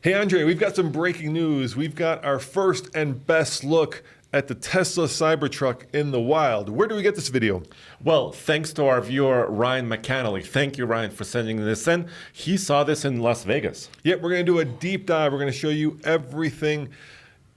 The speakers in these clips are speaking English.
Hey, Andre, we've got some breaking news. We've got our first and best look at the Tesla Cybertruck in the wild. Where do we get this video? Well, thanks to our viewer, Ryan McAnally. Thank you, Ryan, for sending this in. He saw this in Las Vegas. Yep, we're going to do a deep dive. We're going to show you everything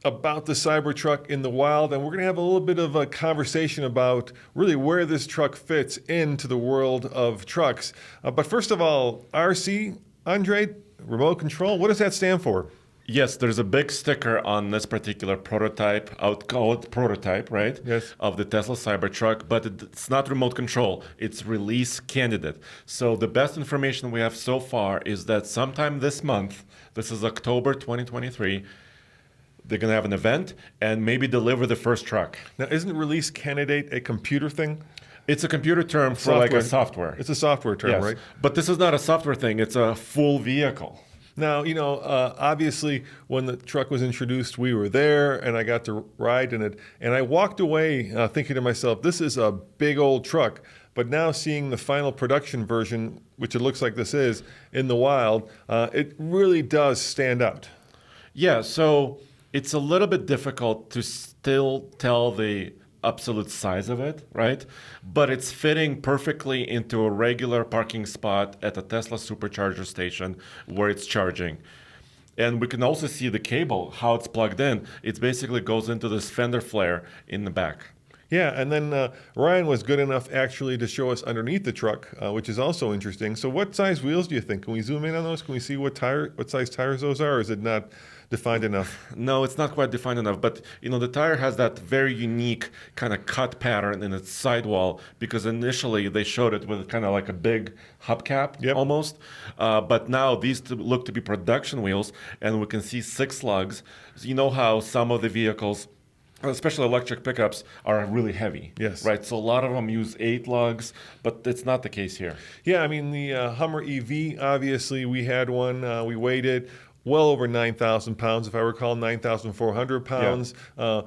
about the Cybertruck in the wild, and we're going to have a little bit of a conversation about really where this truck fits into the world of trucks. But first of all, RC, Andre, remote control, what does that stand for? Yes, there's a big sticker on this particular prototype. I would call it prototype, right? Yes. Of the Tesla Cybertruck, but it's not remote control. It's release candidate. So the best information we have so far is that sometime this month, this is October 2023, they're going to have an event and maybe deliver the first truck. Now, isn't release candidate a computer thing? It's a computer term for like a software. It's a software term, Yes. right? But this is not a software thing. It's a full vehicle. Now, obviously, when the truck was introduced, we were there, and I got to ride in it. And I walked away thinking to myself, this is a big old truck. But now seeing the final production version, which it looks like this is, in the wild, it really does stand out. Yeah, so it's a little bit difficult to still tell the absolute size of it, right? But it's fitting perfectly into a regular parking spot at a Tesla supercharger station where it's charging. And we can also see the cable, how it's plugged in. It basically goes into this fender flare in the back. Yeah, and then Ryan was good enough actually to show us underneath the truck, which is also interesting. So what size wheels do you think? Can we zoom in on those? Can we see what size tires those are, or is it not defined enough? No, it's not quite defined enough, but the tire has that very unique kind of cut pattern in its sidewall because initially they showed it with kind of like a big hubcap almost, but now these look to be production wheels, and we can see 6 lugs. So you know how some of the vehicles, especially electric pickups, are really heavy. Yes. Right. So a lot of them use 8 lugs, but it's not the case here. Yeah, I mean, the Hummer EV, obviously, we had one. We weighed it well over 9,000 pounds, if I recall, 9,400 pounds. Yeah.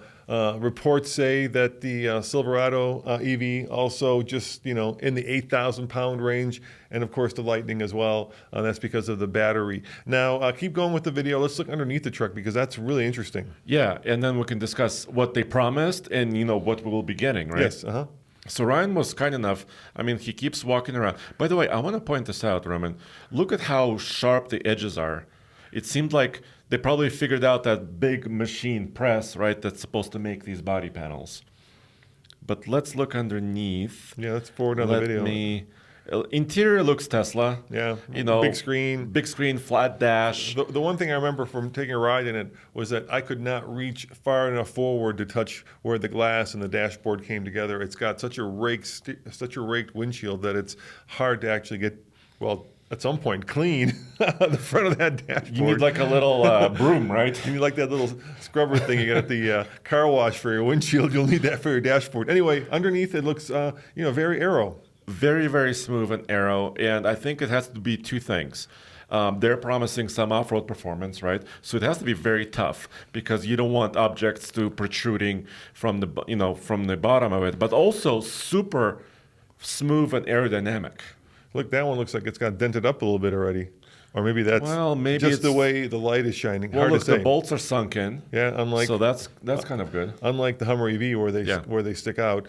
Reports say that the Silverado EV also just, in the 8,000 pound range. And of course, the Lightning as well. That's because of the battery. Now, keep going with the video. Let's look underneath the truck because that's really interesting. Yeah. And then we can discuss what they promised and, what we will be getting, right? Yes. Uh-huh. So Ryan was kind enough. I mean, he keeps walking around. By the way, I want to point this out, Roman. Look at how sharp the edges are. It seemed like they probably figured out that big machine press, right, that's supposed to make these body panels. But let's look underneath. Yeah, let's forward on the video. Interior looks Tesla. Yeah, big screen, flat dash. The one thing I remember from taking a ride in it was that I could not reach far enough forward to touch where the glass and the dashboard came together. It's got such a raked windshield that it's hard to actually get, well, at some point, clean the front of that dashboard. You need like a little broom, right? You need like that little scrubber thing you get at the car wash for your windshield. You'll need that for your dashboard. Anyway, underneath it looks, very aero. Very, very smooth and aero. And I think it has to be 2 things. They're promising some off-road performance, right? So it has to be very tough because you don't want objects to protruding from the bottom of it, but also super smooth and aerodynamic. Look, that one looks like it's got dented up a little bit already. Or maybe that's just the way the light is shining. Well, hard look, to say. the bolts are sunk in. Yeah, so that's kind of good. Unlike the Hummer EV where they stick out.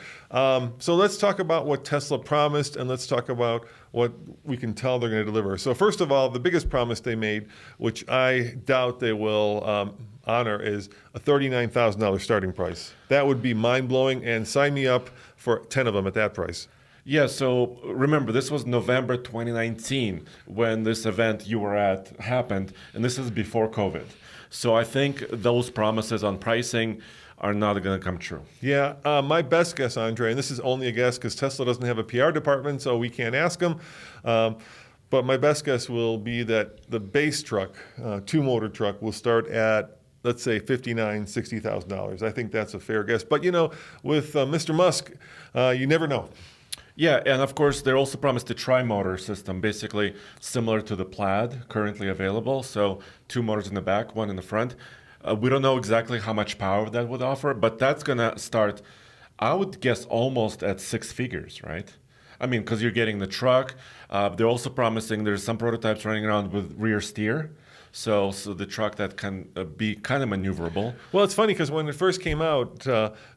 So let's talk about what Tesla promised, and let's talk about what we can tell they're going to deliver. So first of all, the biggest promise they made, which I doubt they will honor, is a $39,000 starting price. That would be mind-blowing, and sign me up for 10 of them at that price. Yeah, so remember, this was November 2019 when this event you were at happened, and this is before COVID. So I think those promises on pricing are not going to come true. Yeah, my best guess, Andre, and this is only a guess because Tesla doesn't have a PR department, so we can't ask them. But my best guess will be that the base truck, 2-motor truck, will start at, let's say, $59,000, $60,000. I think that's a fair guess. But, with Mr. Musk, you never know. Yeah, and of course, they also promised a tri-motor system, basically similar to the Plaid currently available. So 2 motors in the back, 1 in the front. We don't know exactly how much power that would offer, but that's going to start, I would guess, almost at 6 figures, right? I mean, because you're getting the truck. They're also promising there's some prototypes running around with rear steer. So the truck that can be kind of maneuverable. Well, it's funny because when it first came out,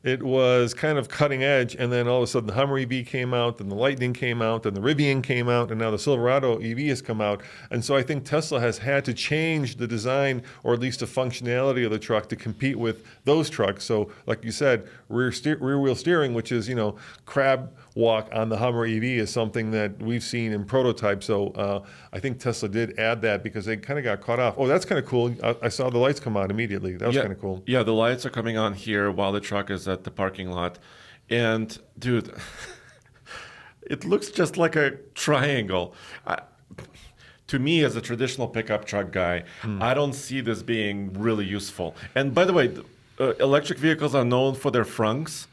it was kind of cutting edge, and then all of a sudden the Hummer EV came out, then the Lightning came out, then the Rivian came out, and now the Silverado EV has come out. And so I think Tesla has had to change the design, or at least the functionality of the truck, to compete with those trucks. So, like you said, rear wheel steering, which is, crab walk on the Hummer EV, is something that we've seen in prototypes. So I think Tesla did add that because they kind of got caught off. Oh, that's kind of cool. I saw the lights come on immediately. That was kind of cool. Yeah, the lights are coming on here while the truck is at the parking lot. And dude, it looks just like a triangle. To me, as a traditional pickup truck guy, I don't see this being really useful. And by the way, electric vehicles are known for their frunks.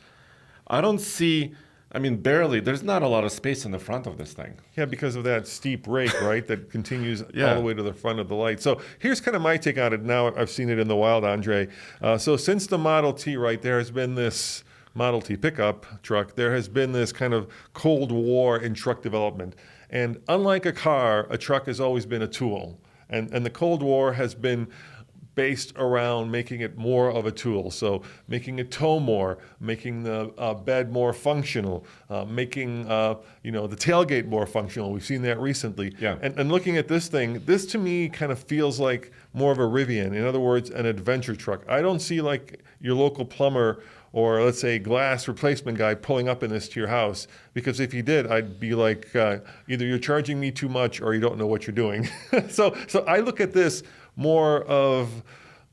I don't see, barely. There's not a lot of space in the front of this thing. Yeah, because of that steep rake, right, that continues all the way to the front of the light. So here's kind of my take on it. Now I've seen it in the wild, Andre. So since the Model T, right, there has been this Model T pickup truck, there has been this kind of Cold War in truck development. And unlike a car, a truck has always been a tool. And the Cold War has been based around making it more of a tool. So making it tow more, making the bed more functional, making the tailgate more functional. We've seen that recently. Yeah. And looking at this thing, this to me kind of feels like more of a Rivian. In other words, an adventure truck. I don't see like your local plumber or let's say glass replacement guy pulling up in this to your house, because if he did, I'd be like, either you're charging me too much or you don't know what you're doing. So I look at this more of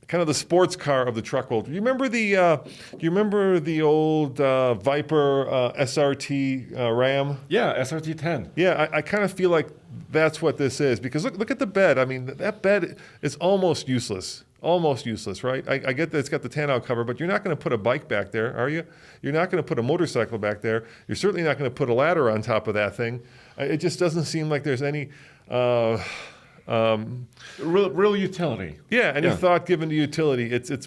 kind of the sports car of the truck world. Do you remember the old Viper SRT Ram? Yeah, SRT 10. Yeah, I kind of feel like that's what this is, because look at the bed. I mean, that bed is almost useless. Almost useless, right? I get that it's got the tan-out cover, but you're not going to put a bike back there, are you? You're not going to put a motorcycle back there. You're certainly not going to put a ladder on top of that thing. It just doesn't seem like there's any real utility. Yeah, any thought given to utility. It's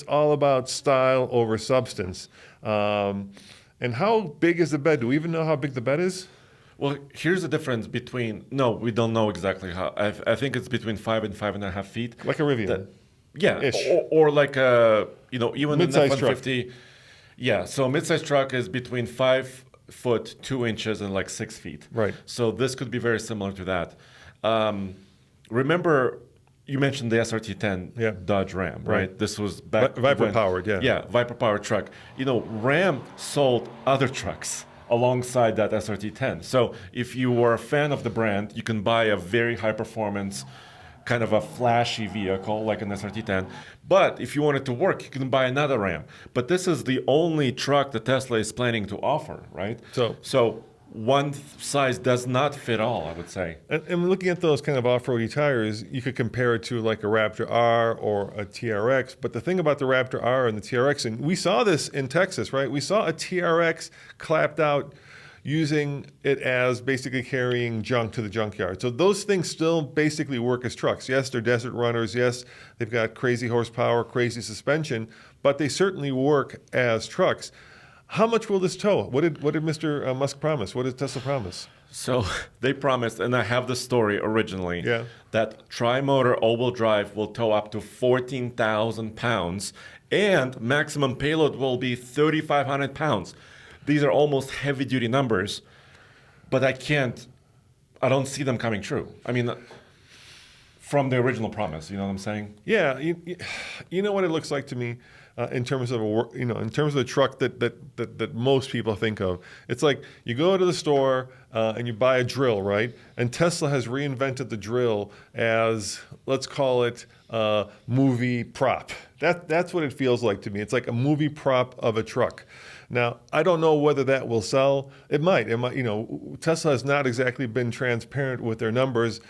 all about style over substance. And how big is the bed? Do we even know how big the bed is? Well, here's the difference between. No, we don't know exactly how. I think it's between 5 and 5.5 feet. Like a Rivian. Or like a even an F-150. Yeah, so a mid-sized truck is between 5 foot 2 inches and like 6 feet. Right. So this could be very similar to that. Remember, you mentioned the SRT10 Dodge Ram, right? This was back Viper powered, yeah. Yeah, Viper powered truck. Ram sold other trucks alongside that SRT10. So if you were a fan of the brand, you can buy a very high performance, kind of a flashy vehicle like an SRT10. But if you want it to work, you can buy another Ram. But this is the only truck that Tesla is planning to offer, right? So one size does not fit all, I would say. And looking at those kind of off-roady tires, you could compare it to like a Raptor R or a TRX. But the thing about the Raptor R and the TRX, and we saw this in Texas, right? We saw a TRX clapped out using it as basically carrying junk to the junkyard. So those things still basically work as trucks. Yes, they're desert runners. Yes, they've got crazy horsepower, crazy suspension, but they certainly work as trucks. How much will this tow? What did Mr. Musk promise? What did Tesla promise? So they promised, and I have the story originally, that tri-motor all-wheel drive will tow up to 14,000 pounds, and maximum payload will be 3,500 pounds. These are almost heavy-duty numbers, but I don't see them coming true. I mean, from the original promise, you know what I'm saying? Yeah, you know what it looks like to me? In terms of the truck that most people think of. It's like you go to the store and you buy a drill, right? And Tesla has reinvented the drill as, let's call it, a movie prop. That's what it feels like to me. It's like a movie prop of a truck. Now, I don't know whether that will sell. It might. Tesla has not exactly been transparent with their numbers,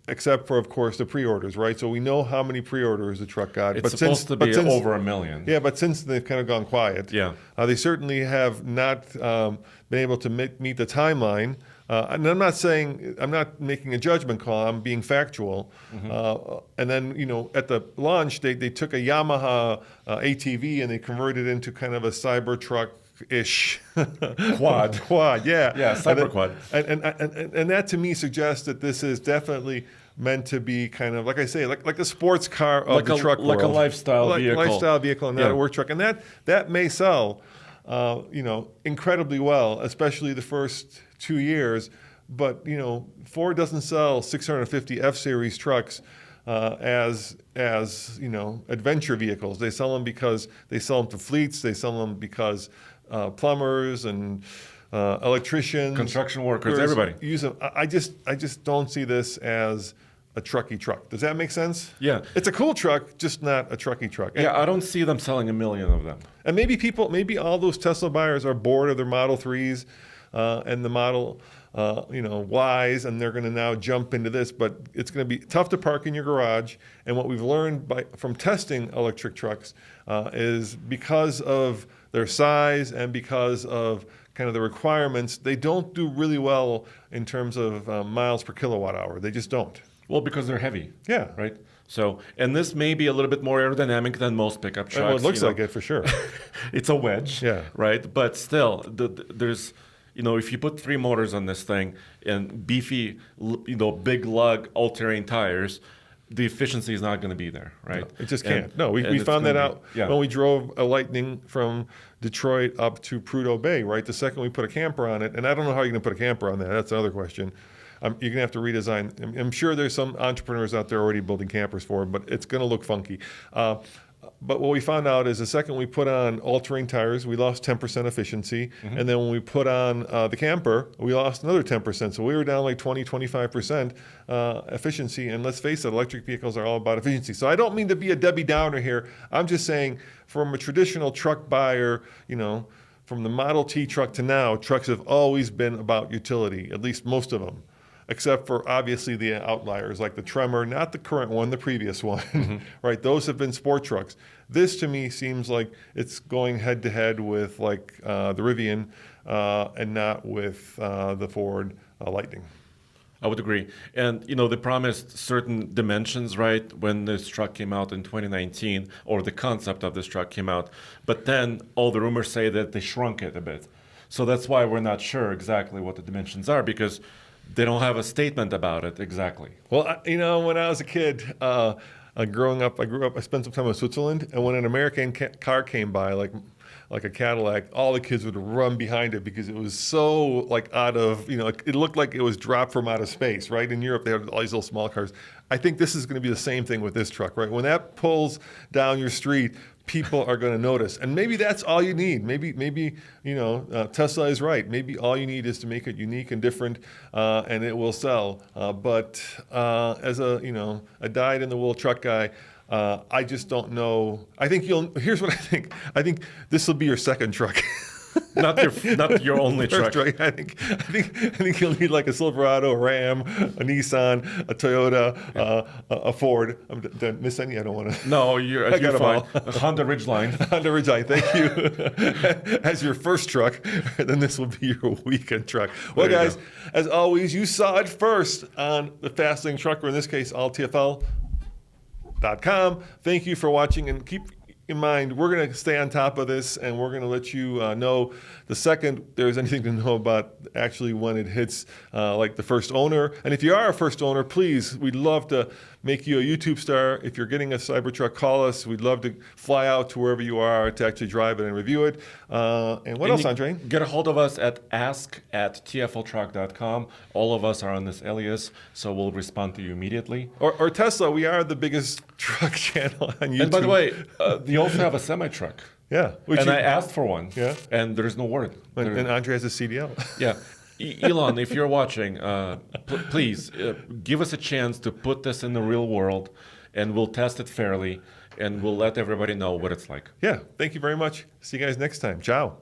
except for, of course, the pre-orders, right? So we know how many pre-orders the truck got. It's supposed to be over 1 million. Yeah, but since they've kind of gone quiet, they certainly have not been able to meet the timeline. And I'm not making a judgment call. I'm being factual. And then, at the launch, they took a Yamaha ATV and they converted it into kind of a Cybertruck-ish quad, yeah, Cyber quad, and that to me suggests that this is definitely meant to be kind of, like I say, like a sports car of the truck world. Like a lifestyle vehicle. Lifestyle vehicle and not a work truck. And that may sell, incredibly well, especially the first 2 years. But, Ford doesn't sell 650 F-Series trucks as adventure vehicles. They sell them because they sell them to fleets. They sell them because plumbers and electricians, construction workers, everybody use them. I just don't see this as a trucky truck. Does that make sense? Yeah. It's a cool truck, just not a trucky truck. And, I don't see them selling 1 million of them. And maybe all those Tesla buyers are bored of their Model 3s and the Model Ys, and they're going to now jump into this, but it's going to be tough to park in your garage. And what we've learned from testing electric trucks is because of their size and because of kind of the requirements, they don't do really well in terms of miles per kilowatt hour. They just don't. Well, because they're heavy. Yeah. Right? So, and this may be a little bit more aerodynamic than most pickup trucks. Well, it looks like it for sure. It's a wedge. Yeah. Right? But still, there's, if you put 3 motors on this thing and beefy, big lug all-terrain tires, the efficiency is not going to be there, right? No, it just can't. We found that out when we drove a Lightning from Detroit up to Prudhoe Bay, right? The second we put a camper on it, and I don't know how you're going to put a camper on that. That's another question. You're going to have to redesign. I'm sure there's some entrepreneurs out there already building campers for it, but it's going to look funky. But what we found out is the second we put on all-terrain tires, we lost 10% efficiency. Mm-hmm. And then when we put on the camper, we lost another 10%. So we were down like 20, 25% efficiency. And let's face it, electric vehicles are all about efficiency. So I don't mean to be a Debbie Downer here. I'm just saying from a traditional truck buyer, from the Model T truck to now, trucks have always been about utility, at least most of them. Except for obviously the outliers like the Tremor, not the current one, the previous one, mm-hmm. right? Those have been sport trucks. This to me seems like it's going head to head with like the Rivian and not with the Ford Lightning. I would agree. And, they promised certain dimensions, right, when this truck came out in 2019, or the concept of this truck came out. But then all the rumors say that they shrunk it a bit. So that's why we're not sure exactly what the dimensions are, because they don't have a statement about it exactly. Well, when I was a kid, growing up, I spent some time in Switzerland, and when an American car came by, like a Cadillac, all the kids would run behind it because it was so like out of, it looked like it was dropped from outer space, right? In Europe, they had all these little small cars. I think this is going to be the same thing with this truck, right? When that pulls down your street, people are going to notice. And maybe that's all you need. Maybe Tesla is right. Maybe all you need is to make it unique and different, and it will sell. But as a dyed-in-the-wool truck guy, I just don't know. Here's what I think. I think this will be your second truck. Not your only truck. I think you'll need like a Silverado, a Ram, a Nissan, a Toyota, a Ford. Did I miss any? I don't want to. No, you're fine. A Honda Ridgeline. Honda Ridgeline. Thank you. As your first truck, then this will be your weekend truck. Well, guys, as always, you saw it first on the Fast Lane Trucker. In this case, all TFL.com. Thank you for watching, and keep in mind, we're going to stay on top of this, and we're going to let you know the second there's anything to know about actually when it hits like the first owner. And if you are a first owner, please, we'd love to make you a YouTube star. If you're getting a Cybertruck, call us. We'd love to fly out to wherever you are to actually drive it and review it. And what else, Andre? Get a hold of us at ask@tfltruck.com. All of us are on this alias, so we'll respond to you immediately. Or Tesla, we are the biggest truck channel on YouTube. And by the way, they also have a semi-truck. Yeah. And I asked for one. Yeah. And there's no word. And Andre has a CDL. Yeah. Elon, if you're watching, please give us a chance to put this in the real world, and we'll test it fairly, and we'll let everybody know what it's like. Yeah. Thank you very much. See you guys next time. Ciao.